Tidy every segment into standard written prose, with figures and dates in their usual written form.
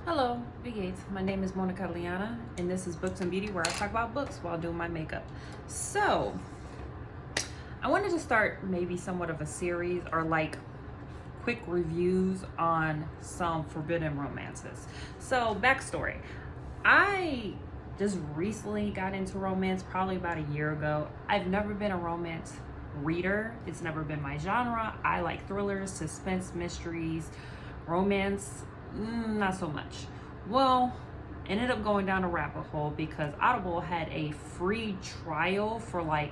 Hello, V Gates. My name is Monica Liana, and this is Books and Beauty, where I talk about books while doing my makeup. So, I wanted to start maybe somewhat of a series or like quick reviews on some forbidden romances. So, backstory. I just recently got into romance probably about a year ago. I've never been a romance reader, it's never been my genre. I like thrillers, suspense, mysteries, romance, not so much. Well, ended up going down a rabbit hole because Audible had a free trial for I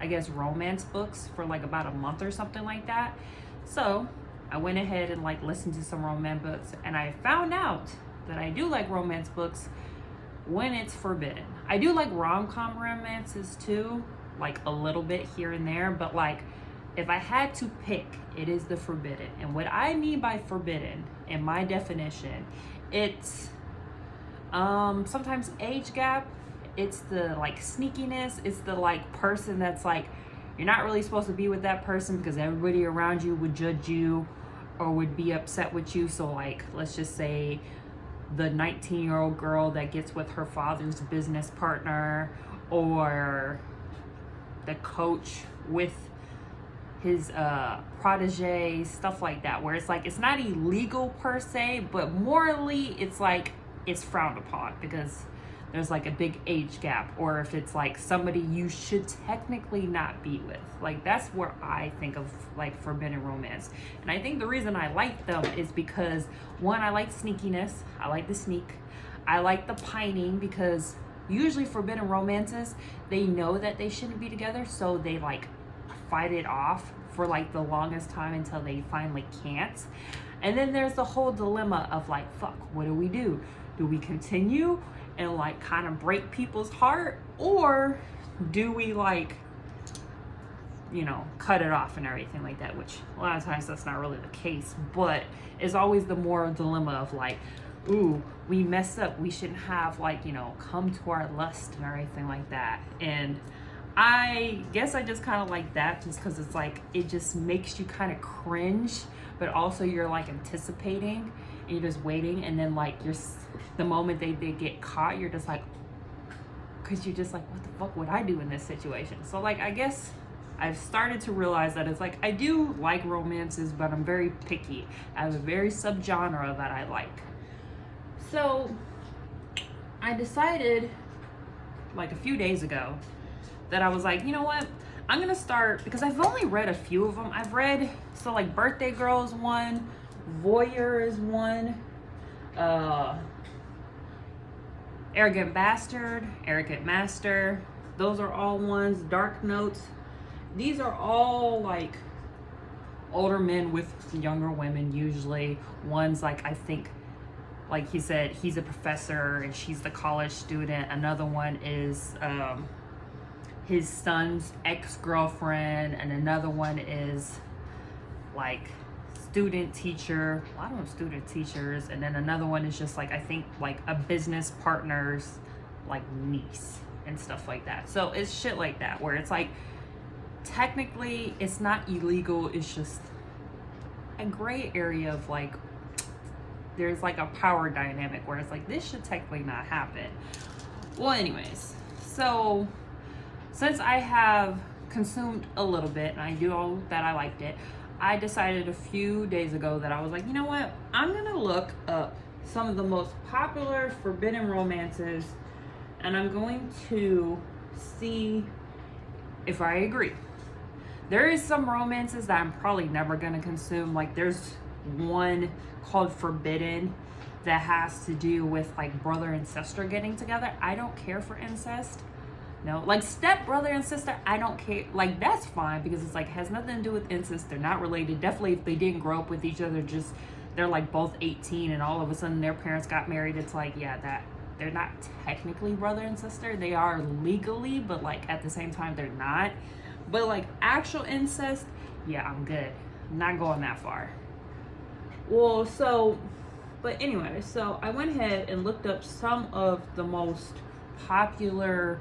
guess romance books for like about a month or something like that. So I went ahead and listened to some romance books, and I found out that I do like romance books when it's forbidden. I do like rom-com romances too, like a little bit here and there, but if I had to pick, it is the forbidden. And what I mean by forbidden, in my definition, it's sometimes age gap, it's the sneakiness, it's the person that's you're not really supposed to be with that person because everybody around you would judge you or would be upset with you. So let's just say the 19-year-old girl that gets with her father's business partner, or the coach with his protege, stuff like that, where it's not illegal per se, but morally it's frowned upon because there's a big age gap, or if it's somebody you should technically not be with. That's where I think of forbidden romance. And I think the reason I like them is because, one, I like sneakiness, I like the sneak, I like the pining, because usually forbidden romances, they know that they shouldn't be together, so they fight it off for the longest time until they finally can't. And then there's the whole dilemma of fuck, what do we do? Do we continue and kind of break people's heart, or do we cut it off and everything like that? Which a lot of times that's not really the case, but it's always the moral dilemma of ooh, we messed up, we shouldn't have come to our lust and everything like that. And I guess I just kind of like that, just because it's it just makes you kind of cringe, but also you're anticipating and you're just waiting, and then you're the moment they get caught, you're just because you're just what the fuck would I do in this situation? So I guess I've started to realize that it's I do like romances, but I'm very picky. I have a very subgenre that I like. So I decided a few days ago that I was you know what? I'm gonna start, because I've only read a few of them. I've read, Birthday Girl is one, Voyeur is one, Arrogant Bastard, Arrogant Master. Those are all ones. Dark Notes. These are all older men with younger women, usually. One's I think, he said, he's a professor and she's the college student. Another one is his son's ex-girlfriend, and another one is student teacher. A lot of them student teachers. And then another one is just I think a business partner's niece and stuff like that. So it's shit like that, where it's technically it's not illegal, it's just a gray area of there's a power dynamic where it's this should technically not happen. Well, anyways, so since I have consumed a little bit, and I do know that I liked it, I decided a few days ago that I was you know what? I'm gonna look up some of the most popular forbidden romances, and I'm going to see if I agree. There is some romances that I'm probably never gonna consume. There's one called Forbidden that has to do with brother and sister getting together. I don't care for incest. No, step brother and sister, I don't care. That's fine, because it's has nothing to do with incest. They're not related. Definitely if they didn't grow up with each other, just they're both 18 and all of a sudden their parents got married, it's yeah, that they're not technically brother and sister. They are legally, but at the same time they're not. But actual incest, yeah, I'm good. I'm not going that far. Well, but anyway, so I went ahead and looked up some of the most popular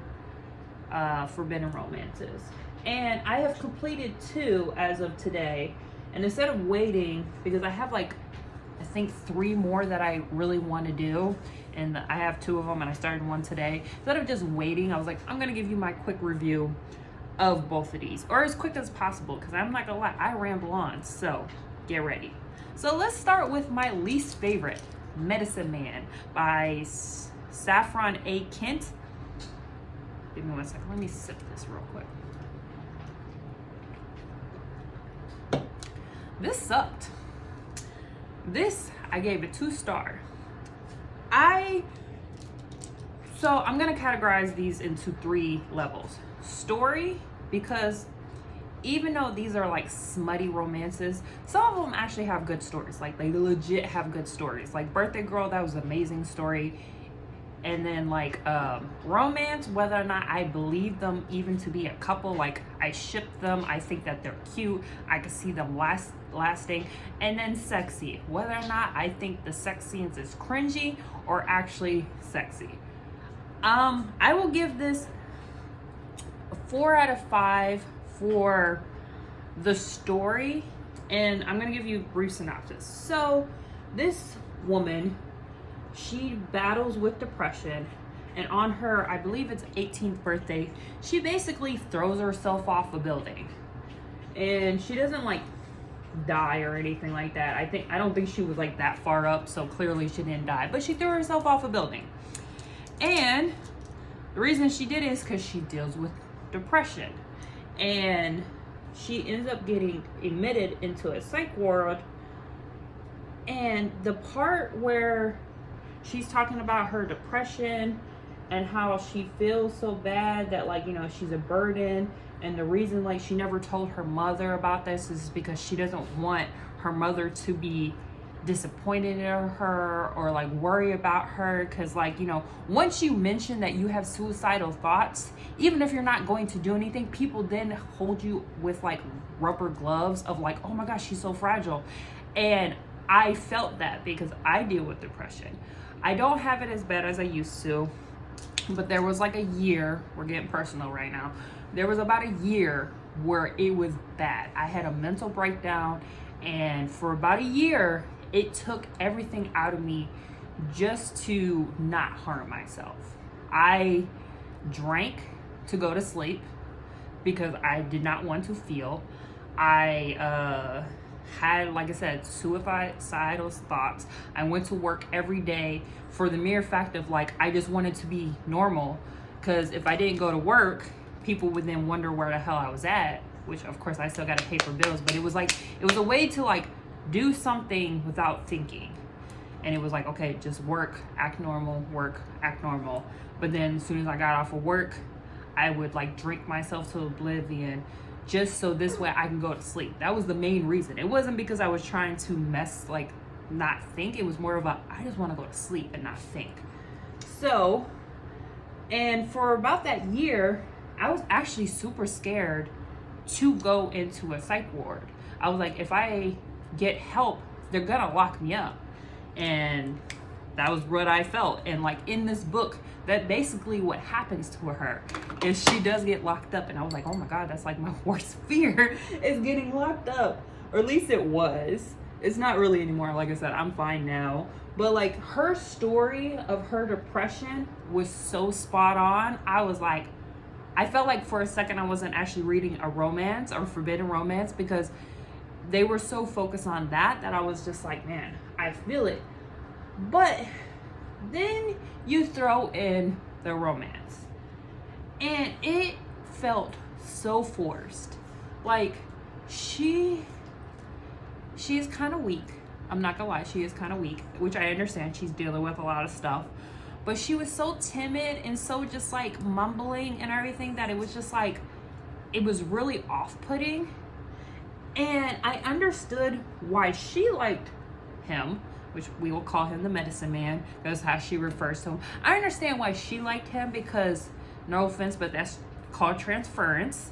forbidden romances, and I have completed 2 as of today. And instead of waiting, because I have I think 3 more that I really want to do, and I have 2 of them, and I started one today. Instead of just waiting, I was like, I'm gonna give you my quick review of both of these, or as quick as possible, because I'm not gonna lie, I ramble on, so get ready. So let's start with my least favorite, Medicine Man by Saffron A. Kent. Give me 1 second, let me sip this real quick. This sucked. This, I gave it 2 stars. So I'm gonna categorize these into 3 levels. Story, because even though these are like smutty romances, some of them actually have good stories. Like they legit have good stories. Like Birthday Girl, that was an amazing story. And then like romance, whether or not I believe them even to be a couple, like I ship them, I think that they're cute, I can see them lasting. And then sexy, whether or not I think the sex scenes is cringy or actually sexy. I will give this a 4 out of 5 for the story, and I'm gonna give you a brief synopsis. So this woman, she battles with depression, and on her, I believe it's 18th birthday, she basically throws herself off a building. And she doesn't like die or anything like that. I don't think she was like that far up, so clearly she didn't die, but she threw herself off a building. And the reason she did it is because she deals with depression, and she ends up getting admitted into a psych ward. And the part where she's talking about her depression and how she feels so bad that, like, you know, she's a burden, and the reason like she never told her mother about this is because she doesn't want her mother to be disappointed in her or like worry about her, because like, you know, once you mention that you have suicidal thoughts, even if you're not going to do anything, people then hold you with like rubber gloves of like, oh my gosh, she's so fragile. And I felt that because I deal with depression. I don't have it as bad as I used to, but there was like a year, we're getting personal right now, there was about a year where it was bad. I had a mental breakdown, and for about a year it took everything out of me just to not harm myself. I drank to go to sleep because I did not want to feel. I had, like I said, suicidal thoughts. I went to work every day for the mere fact of like, I just wanted to be normal, because if I didn't go to work, people would then wonder where the hell I was at, which of course I still got to pay for bills, but it was like, it was a way to like do something without thinking. And it was like, okay, just work, act normal, work, act normal. But then as soon as I got off of work, I would like drink myself to oblivion just so this way I can go to sleep. That was the main reason. It wasn't because I was trying to not think. It was more of I just want to go to sleep and not think. So, and for about that year, I was actually super scared to go into a psych ward. I was like, if I get help, they're gonna lock me up. And that was what I felt. And like in this book, that basically what happens to her is she does get locked up. And I was like, oh my God, that's like my worst fear, is getting locked up. Or at least it was. It's not really anymore. Like I said, I'm fine now. But like her story of her depression was so spot on. I was like, I felt like for a second I wasn't actually reading a romance or forbidden romance, because they were so focused on that I was just like, man, I feel it. But then you throw in the romance, and it felt so forced. Like she is kind of weak. I'm not gonna lie, she is kind of weak, which I understand. She's dealing with a lot of stuff. But she was so timid and so just like mumbling and everything that it was just like, it was really off-putting. And I understood why she liked him, which we will call him the Medicine Man, that's how she refers to him. I understand why she liked him, because, no offense, but that's called transference.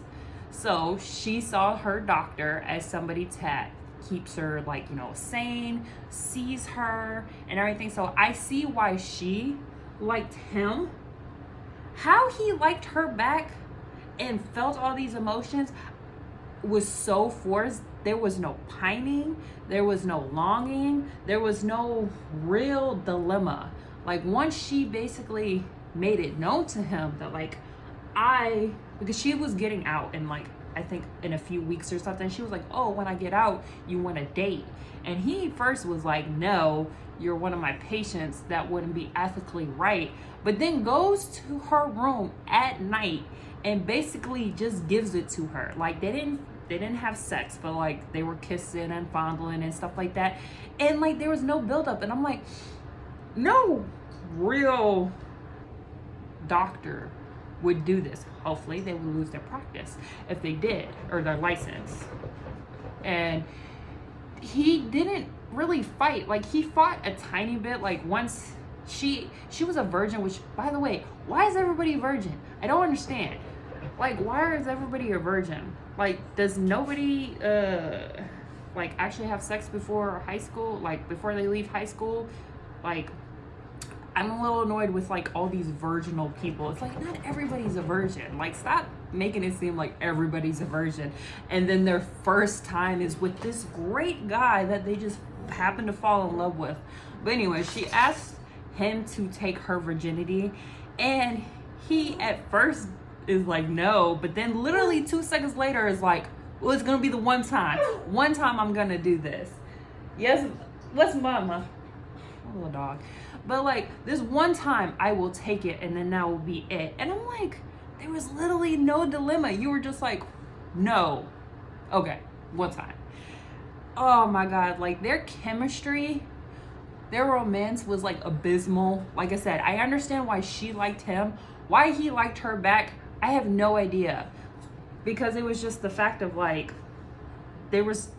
So she saw her doctor as somebody that keeps her like, you know, sane, sees her and everything. So I see why she liked him. How he liked her back and felt all these emotions was so forced there was no pining, there was no longing, there was no real dilemma. Like once she basically made it known to him that like because she was getting out in like I think in a few weeks or something, she was like, oh, when I get out, you want to date? And he first was like, no, you're one of my patients, that wouldn't be ethically right. But then goes to her room at night and basically just gives it to her. Like they didn't have sex, but like they were kissing and fondling and stuff like that. And like there was no buildup. And I'm like, no real doctor would do this. Hopefully they would lose their practice if they did, or their license. And he didn't really fight. Like he fought a tiny bit. Like once she was a virgin, which by the way, why is everybody a virgin? I don't understand. Like why is everybody a virgin? Like does nobody like actually have sex before high school, like before they leave high school? Like I'm a little annoyed with like all these virginal people. It's like not everybody's a virgin. Like stop making it seem like everybody's a virgin and then their first time is with this great guy that they just happen to fall in love with. But anyway, she asked him to take her virginity and he at first is like no, but then literally 2 seconds later is like, well, it's gonna be the one time I'm gonna do this. Yes, what's mama? Oh, little dog. But like this one time I will take it and then that will be it. And I'm like, there was literally no dilemma. You were just like, no. Okay, one time. Oh my God, like their chemistry, their romance was like abysmal. Like I said, I understand why she liked him. Why he liked her back, I have no idea. Because it was just the fact of like, there was,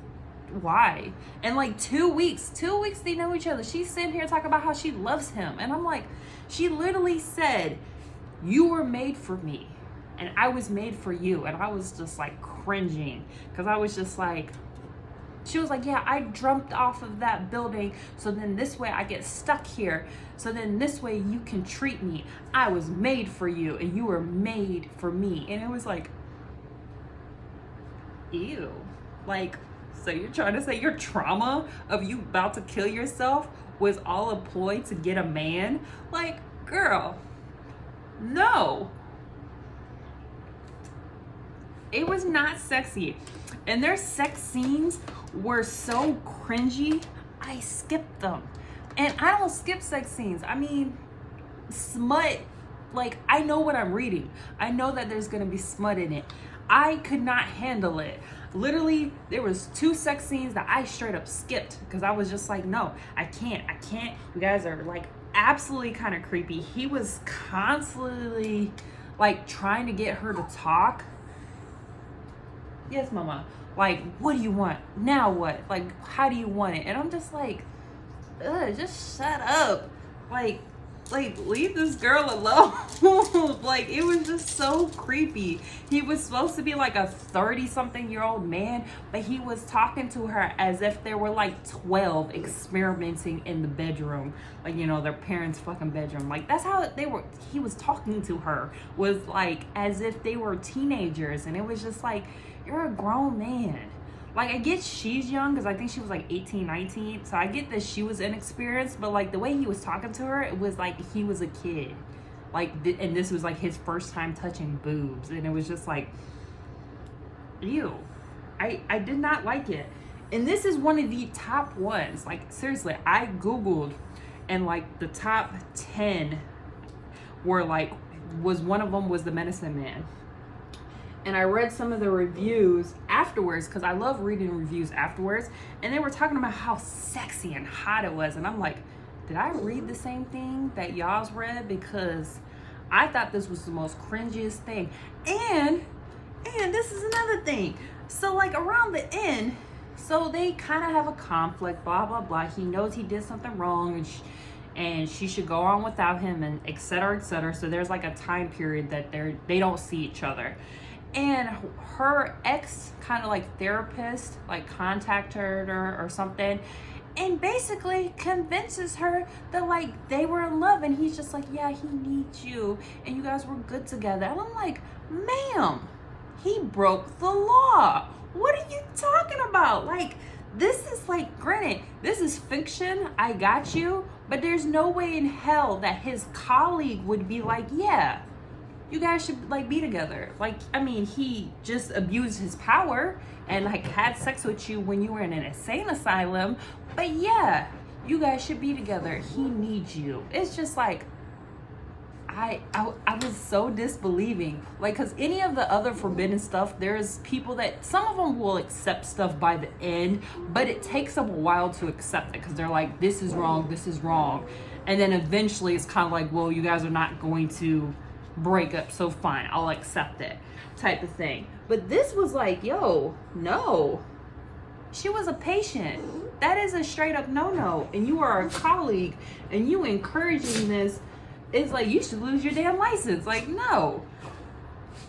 why? And like 2 weeks they know each other. She's sitting here talking about how she loves him. And I'm like, she literally said, you were made for me and I was made for you. And I was just like cringing because I was just like, she was like, yeah, I jumped off of that building. So then this way I get stuck here. So then this way you can treat me. I was made for you and you were made for me. And it was like, ew. Like, so you're trying to say your trauma of you about to kill yourself was all a ploy to get a man? Like, girl, no. It was not sexy. And their sex scenes were so cringy, I skipped them. And I don't skip sex scenes. I mean, smut, like, I know what I'm reading. I know that there's gonna be smut in it. I could not handle it. Literally, there was 2 sex scenes that I straight up skipped because I was just like, no, I can't. You guys are like absolutely kind of creepy. He was constantly like trying to get her to talk. Yes, mama. Like, what do you want? Now what? Like, how do you want it? And I'm just like, ugh, just shut up. Like leave this girl alone. Like, it was just so creepy. He was supposed to be like a 30-something-year-old man, but he was talking to her as if they were like 12 experimenting in the bedroom. Like, you know, their parents' fucking bedroom. Like, that's how he was talking to her, was like as if they were teenagers. And it was just like, you're a grown man. Like, I get she's young because I think she was like 18, 19. So I get that she was inexperienced, but like the way he was talking to her, it was like he was a kid. Like, and this was like his first time touching boobs. And it was just like, ew. I did not like it. And this is one of the top ones. Like, seriously, I Googled and like the top 10 were like, one of them was The Medicine Man. And I read some of the reviews afterwards because I love reading reviews afterwards. And they were talking about how sexy and hot it was. And I'm like, did I read the same thing that y'all's read? Because I thought this was the most cringiest thing. And this is another thing. So like around the end, so they kind of have a conflict, blah, blah, blah. He knows he did something wrong and she should go on without him and et cetera, et cetera. So there's like a time period that they don't see each other. And her ex kind of like therapist like contacted her or something and basically convinces her that like they were in love. And he's just like, yeah, he needs you and you guys were good together. And I'm like, ma'am, he broke the law. What are you talking about? Like, this is like, granted, this is fiction, I got you, but there's no way in hell that his colleague would be like, yeah, you guys should like be together. Like, I mean, he just abused his power and like had sex with you when you were in an insane asylum, but yeah, you guys should be together. He needs you. It's just like, I was so disbelieving, like, because any of the other forbidden stuff, there's people that some of them will accept stuff by the end, but it takes them a while to accept it because they're like, this is wrong, and then eventually it's kind of like, well, you guys are not going to break up, so fine, I'll accept it, type of thing. But this was like, yo, no, she was a patient. That is a straight up no, and you are a colleague and you encouraging this. It's like, you should lose your damn license. Like, no.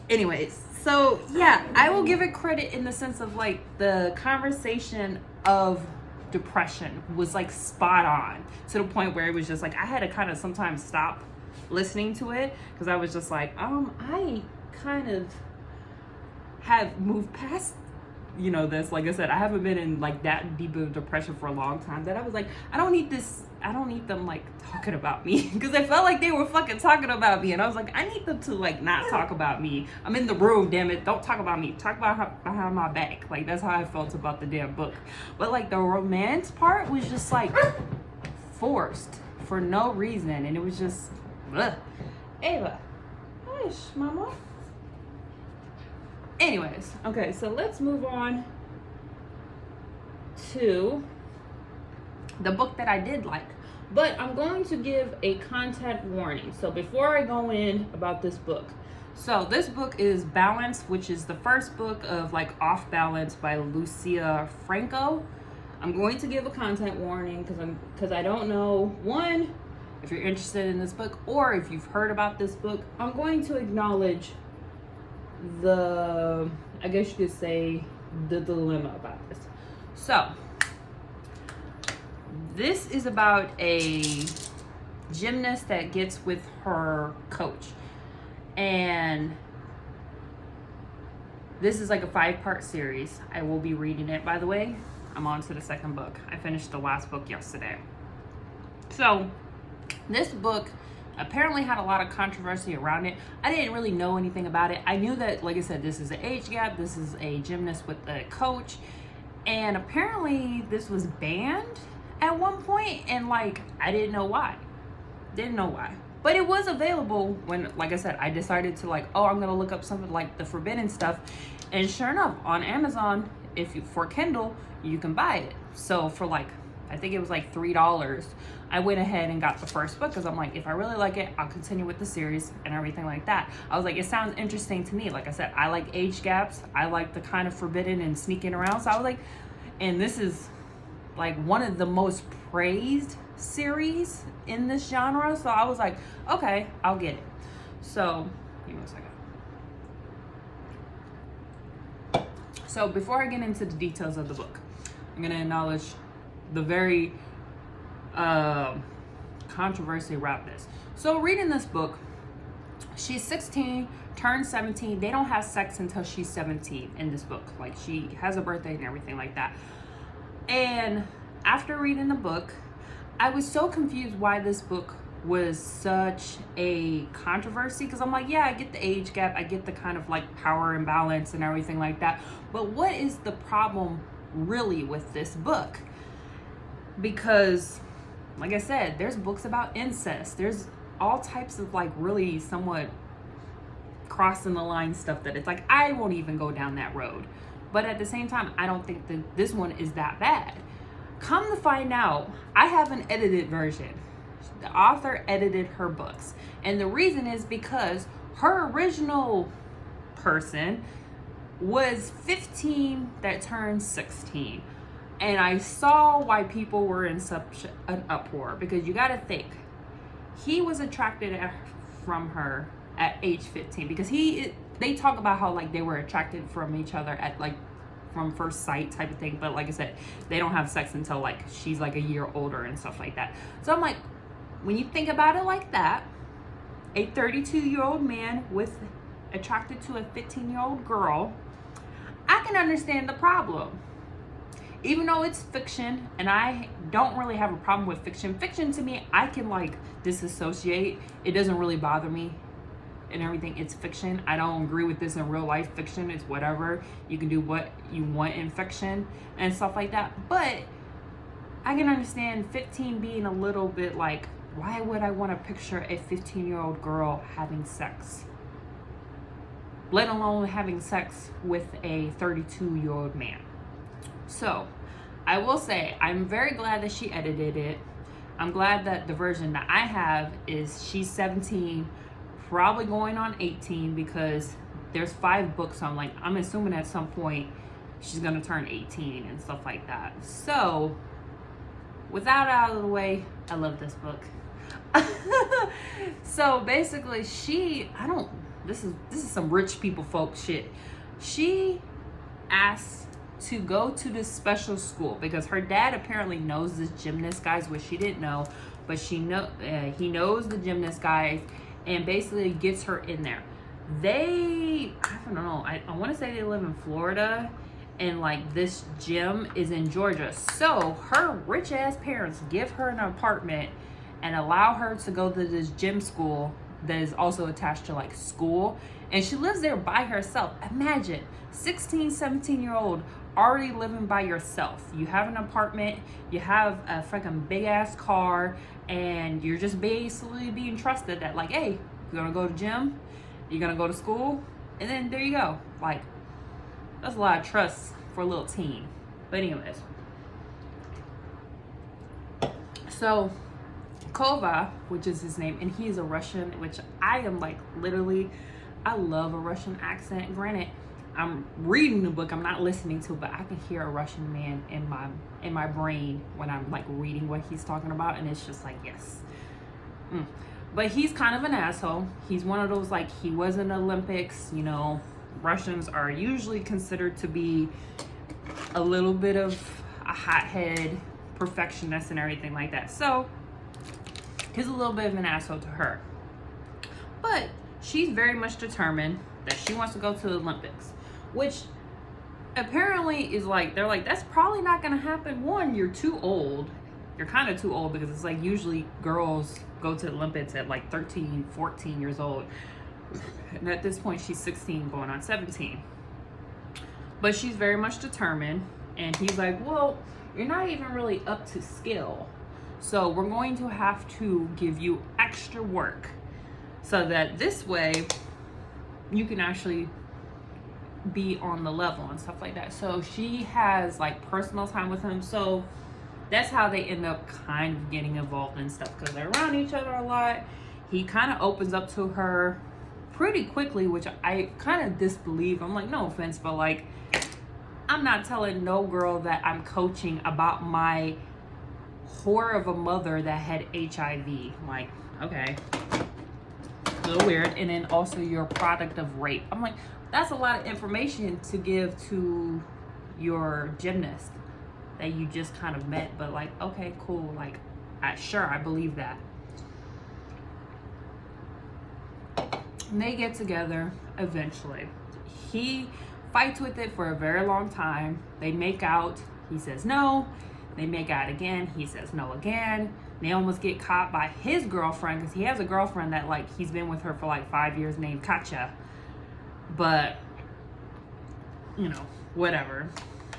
Anyways, so yeah, I will give it credit in the sense of like the conversation of depression was like spot on to the point where it was just like I had to kind of sometimes stop listening to it because I was just like, I kind of have moved past, you know, this. Like I said, I haven't been in like that deep of depression for a long time that I was like, I don't need them like talking about me because I felt like they were fucking talking about me, and I was like, I need them to like not talk about me. I'm in the room, damn it, don't talk about me, talk about behind my back. Like, that's how I felt about the damn book. But like the romance part was just like forced for no reason, and it was just ugh. Ava, hush, mama. Anyways, okay, so let's move on to the book that I did like. But I'm going to give a content warning. So before I go in about this book. So this book is Balance, which is the first book of like Off Balance by Lucia Franco. I'm going to give a content warning because I don't know, one, if you're interested in this book or if you've heard about this book. I'm going to acknowledge the, I guess you could say, the dilemma about this. So this is about a gymnast that gets with her coach, and this is like a 5-part series. I will be reading it, by the way. I'm on to the second book. I finished the last book yesterday. So this book apparently had a lot of controversy around it. I didn't really know anything about it. I knew that, like I said, this is an age gap. This is a gymnast with a coach, and apparently this was banned at one point, and like I didn't know why, but it was available when, like I said, I decided to like, oh, I'm gonna look up something like the forbidden stuff, and sure enough, on Amazon, if you for Kindle, you can buy it. So for like, I think it was like $3, I went ahead and got the first book because I'm like, if I really like it, I'll continue with the series and everything like that. I was like, it sounds interesting to me. Like I said, I like age gaps, I like the kind of forbidden and sneaking around, so I was like, and this is like one of the most praised series in this genre, so I was like, okay, I'll get it. So give me a second. So before I get into the details of the book, I'm gonna acknowledge the very controversy around this. So reading this book, she's 16, turns 17. They don't have sex until she's 17 in this book. Like, she has a birthday and everything like that. And after reading the book, I was so confused why this book was such a controversy, because I'm like, yeah, I get the age gap, I get the kind of like power imbalance and everything like that, but what is the problem really with this book? Because like I said, there's books about incest, there's all types of like really somewhat crossing the line stuff that it's like, I won't even go down that road. But at the same time, I don't think that this one is that bad. Come to find out, I have an edited version. The author edited her books. And the reason is because her original person was 15 that turned 16. And I saw why people were in such an uproar, because you got to think, he was attracted from her at age 15, because they talk about how like they were attracted from each other at like from first sight type of thing, but like I said, they don't have sex until like she's like a year older and stuff like that. So I'm like, when you think about it like that, a 32-year-old man with attracted to a 15-year-old girl, I can understand the problem. Even though it's fiction, and I don't really have a problem with fiction. Fiction to me, I can like disassociate. It doesn't really bother me and everything. It's fiction. I don't agree with this in real life. Fiction is whatever. You can do what you want in fiction and stuff like that. But I can understand 15 being a little bit like, why would I want to picture a 15-year-old girl having sex? Let alone having sex with a 32-year-old man. So, I will say, I'm very glad that she edited it. I'm glad that the version that I have is she's 17, probably going on 18, because there's 5 books. So I'm assuming at some point she's going to turn 18 and stuff like that. So, with that out of the way, I love this book. So, basically, this is some rich people folk shit. She asks to go to this special school because her dad apparently knows this gymnast guys, which she didn't know, but he knows the gymnast guys, and basically gets her in there. I don't know, I want to say they live in Florida, and like this gym is in Georgia. So her rich ass parents give her an apartment and allow her to go to this gym school that is also attached to like school, and she lives there by herself. Imagine 16, 17-year-old already living by yourself. You have an apartment, you have a freaking big ass car, and you're just basically being trusted that like, hey, you're gonna go to gym, you're gonna go to school, and then there you go. Like, that's a lot of trust for a little teen. But anyways, so Kova, which is his name, and he is a Russian, which I am like literally, I love a Russian accent. Granted, I'm reading the book, I'm not listening to it, but I can hear a Russian man in my brain when I'm like reading what he's talking about, and it's just like, yes. But he's kind of an asshole. He's one of those, like, he was in the Olympics, you know, Russians are usually considered to be a little bit of a hothead, perfectionist and everything like that. So he's a little bit of an asshole to her. But she's very much determined that she wants to go to the Olympics, which apparently is like, they're like, that's probably not gonna happen. One, you're too old. You're kind of too old, because it's like usually girls go to the Olympics at like 13, 14 years old. And at this point, she's 16 going on 17. But she's very much determined. And he's like, well, you're not even really up to skill. So we're going to have to give you extra work so that this way you can actually be on the level and stuff like that. So she has like personal time with him. So that's how they end up kind of getting involved in stuff, because they're around each other a lot. He kind of opens up to her pretty quickly, which I kind of disbelieve. I'm like, no offense, but like, I'm not telling no girl that I'm coaching about my whore of a mother that had HIV. I'm like, okay, a little weird. And then also you're a product of rape. I'm like, that's a lot of information to give to your gymnast that you just kind of met. But like, okay, cool. Like, sure, I believe that. And they get together eventually. He fights with it for a very long time. They make out. He says no. They make out again. He says no again. They almost get caught by his girlfriend, because he has a girlfriend that like he's been with her for like 5 years named Katya. But, you know, whatever.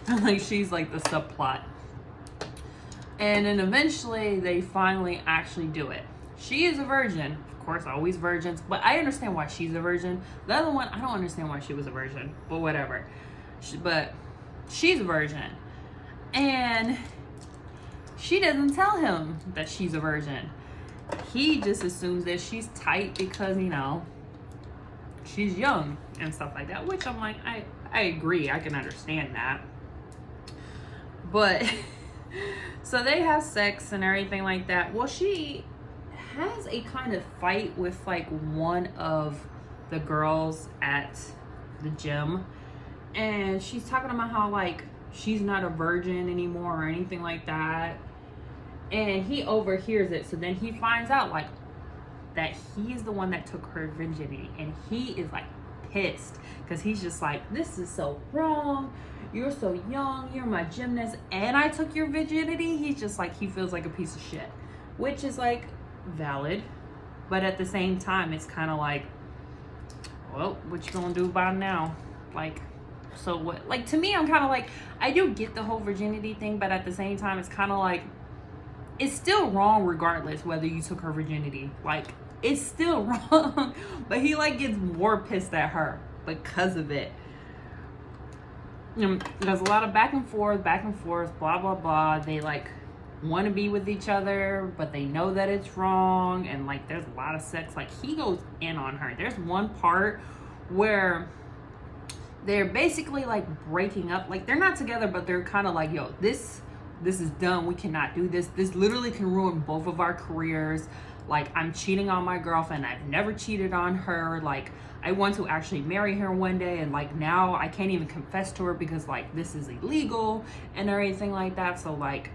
Like, she's like the subplot. And then eventually they finally actually do it. She is a virgin. Of course, always virgins. But I understand why she's a virgin. The other one, I don't understand why she was a virgin. But whatever. But she's a virgin. And she doesn't tell him that she's a virgin. He just assumes that she's tight because, you know, she's young and stuff like that. Which I'm like, I agree. I can understand that. But so they have sex and everything like that. Well, she has a kind of fight with like one of the girls at the gym, and she's talking about how like she's not a virgin anymore or anything like that, and he overhears it. So then he finds out like that he's the one that took her virginity, and he is like pissed because he's just like, this is so wrong. You're so young. You're my gymnast. And I took your virginity. He's just like, he feels like a piece of shit, which is like valid. But at the same time, it's kind of like, well, what you gonna do about it now? Like, so what? Like, to me, I'm kind of like, I do get the whole virginity thing, but at the same time, it's kind of like, it's still wrong regardless whether you took her virginity. Like, it's still wrong. But he like gets more pissed at her because of it. There's a lot of back and forth, blah blah blah. They like want to be with each other, but they know that it's wrong, and like there's a lot of sex. Like, he goes in on her. There's one part where they're basically like breaking up. Like, they're not together, but they're kind of like, yo, this is done. We cannot do this. This literally can ruin both of our careers. Like, I'm cheating on my girlfriend. I've never cheated on her. Like, I want to actually marry her one day, and like now I can't even confess to her because like this is illegal and everything like that. So like,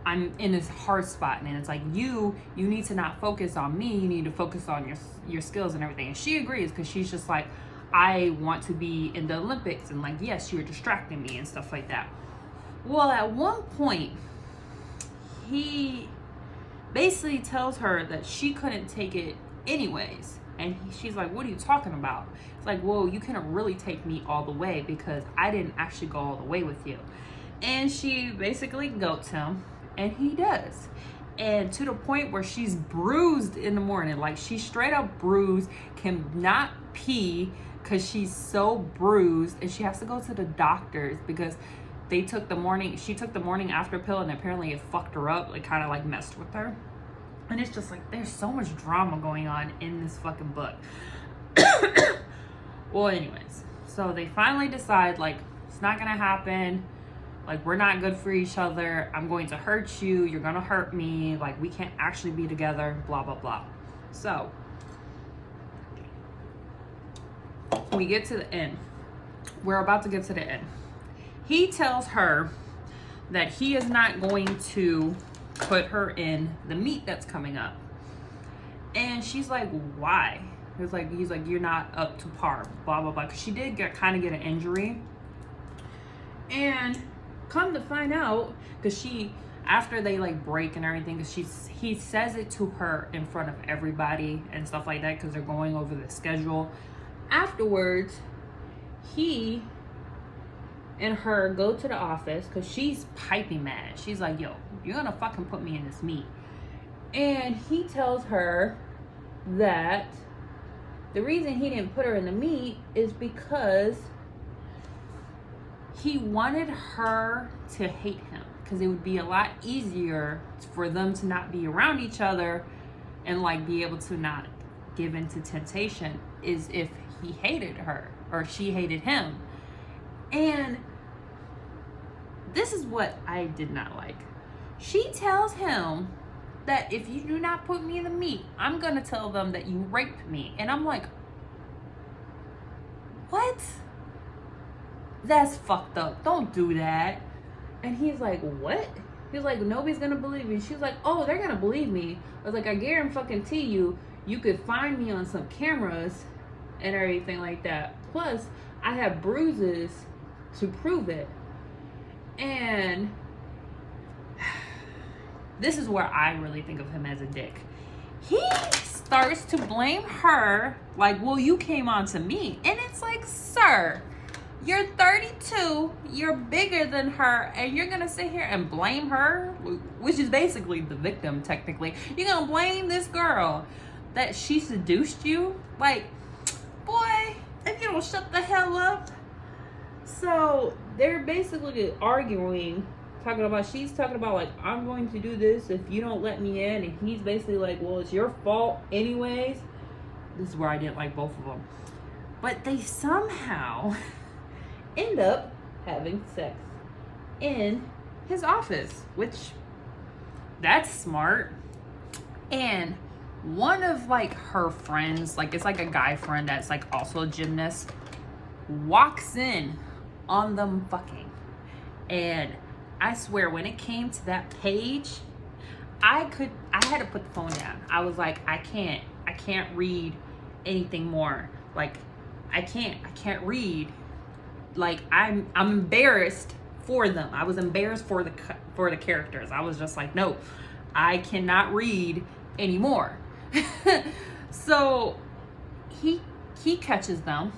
I'm in this hard spot, and it's like, you need to not focus on me. You need to focus on your skills and everything. And she agrees because she's just like, I want to be in the Olympics, and like, yes, you're distracting me and stuff like that. Well, at one point, he basically tells her that she couldn't take it anyways. And she's like, what are you talking about? It's like, well, you couldn't really take me all the way because I didn't actually go all the way with you. And she basically goats him. And he does. And to the point where she's bruised in the morning. Like, she's straight up bruised, cannot pee because she's so bruised. And she has to go to the doctors because she took the morning after pill, and apparently it fucked her up. It kind of like messed with her. And it's just like, there's so much drama going on in this fucking book. Well, anyways. So they finally decide, like, it's not going to happen. Like, we're not good for each other. I'm going to hurt you. You're going to hurt me. Like, we can't actually be together. Blah, blah, blah. So, we get to the end. We're about to get to the end. He tells her that he is not going to put her in the meet that's coming up. And she's like, why? He's like, you're not up to par. Blah, blah, blah. Because she did kind of get an injury. And come to find out, because after they like break and everything, because he says it to her in front of everybody and stuff like that, because they're going over the schedule. Afterwards, he and her go to the office because she's piping mad. She's like, yo, you're gonna fucking put me in this meet. And he tells her that the reason he didn't put her in the meet is because he wanted her to hate him, because it would be a lot easier for them to not be around each other and like be able to not give into temptation is if he hated her or she hated him. And this is what I did not like. She tells him that if you do not put me in the meet, I'm gonna tell them that you raped me. And I'm like, what? That's fucked up. Don't do that. And he's like, what? He's like, nobody's gonna believe me. She's like, oh, they're gonna believe me. I was like, I guarantee you could find me on some cameras and everything like that. Plus, I have bruises to prove it. And this is where I really think of him as a dick. He starts to blame her, like, well, you came on to me. And it's like, sir, you're 32, you're bigger than her, and you're gonna sit here and blame her, which is basically the victim, technically. You're gonna blame this girl that she seduced you? Like, boy, if you don't shut the hell up. So they're basically arguing, she's talking about like, I'm going to do this if you don't let me in, and he's basically like, well, it's your fault anyways. This is where I didn't like both of them. But they somehow end up having sex in his office, which, that's smart. And one of like her friends, like it's like a guy friend that's like also a gymnast, walks in on them fucking. And I swear, when it came to that page, I had to put the phone down. I was like, I can't read anything more. Like, I can't read. Like, I'm embarrassed for them. I was embarrassed for the characters. I was just like, no, I cannot read anymore. So he catches them,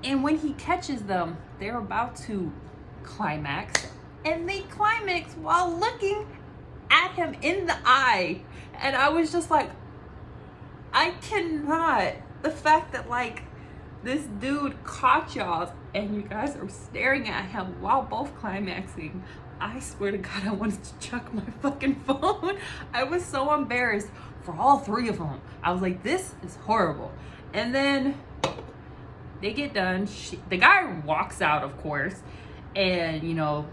and when he catches them, they're about to climax, and they climax while looking at him in the eye. And I was just like, I cannot. The fact that, like, this dude caught y'all and you guys are staring at him while both climaxing. I swear to God, I wanted to chuck my fucking phone. I was so embarrassed for all three of them. I was like, this is horrible. And then they get done. The guy walks out, of course, and, you know,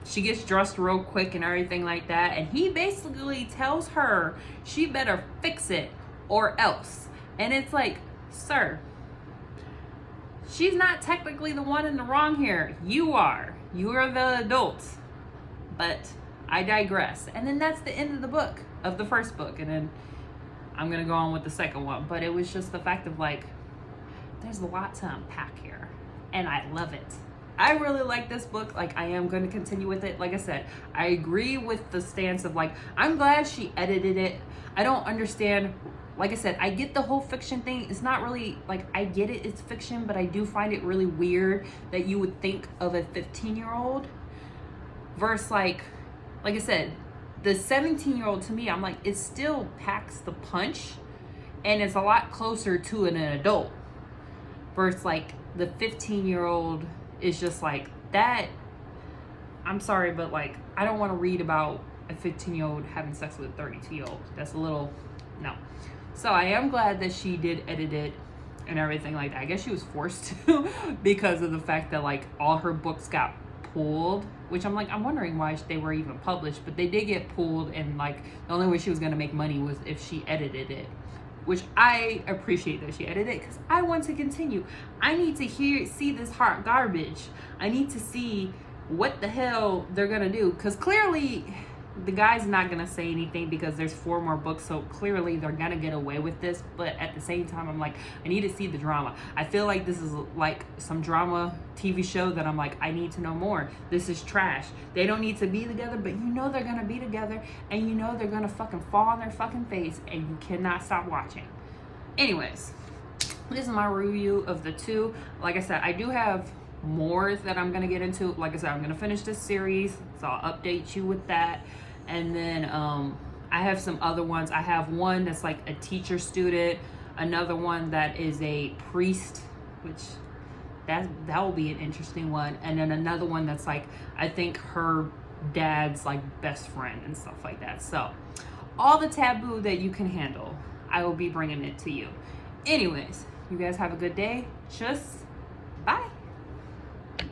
she gets dressed real quick and everything like that. And he basically tells her she better fix it or else. And it's like, sir, she's not technically the one in the wrong here. You are. You are the adults. But I digress. And then that's the end of the book, of the first book. And then I'm going to go on with the second one. But it was just the fact of, like, there's a lot to unpack here. And I love it. I really like this book. Like, I am going to continue with it. Like I said, I agree with the stance of, like, I'm glad she edited it. I don't understand. Like I said, I get the whole fiction thing. It's not really, like, I get it, it's fiction, but I do find it really weird that you would think of a 15-year-old versus, like I said, the 17-year-old, to me, I'm like, it still packs the punch, and it's a lot closer to an adult versus, like, the 15-year-old is just like that. I'm sorry, but, like, I don't want to read about a 15-year-old having sex with a 32-year-old. That's a little, no. So I am glad that she did edit it and everything like that. I guess she was forced to because of the fact that, like, all her books got pulled, which I'm wondering why they were even published, but they did get pulled, and, like, the only way she was going to make money was if she edited it, which I appreciate that she edited it because I want to continue. I need to see this hot garbage. I need to see what the hell they're going to do, because clearly the guy's not gonna say anything because there's 4 more books, so clearly they're gonna get away with this. But at the same time, I'm like, I need to see the drama. I feel like this is like some drama TV show that I'm like, I need to know more. This is trash. They don't need to be together, but you know they're gonna be together, and you know they're gonna fucking fall on their fucking face, and you cannot stop watching. Anyways, this is my review of the 2. Like I said, I do have more that I'm gonna get into. Like I said, I'm gonna finish this series, so I'll update you with that. And then I have some other ones. I have one that's like a teacher student, another one that is a priest, which that will be an interesting one, and then another one that's like, I think her dad's like best friend and stuff like that. So all the taboo that you can handle, I will be bringing it to you. Anyways, you guys have a good day. Just bye.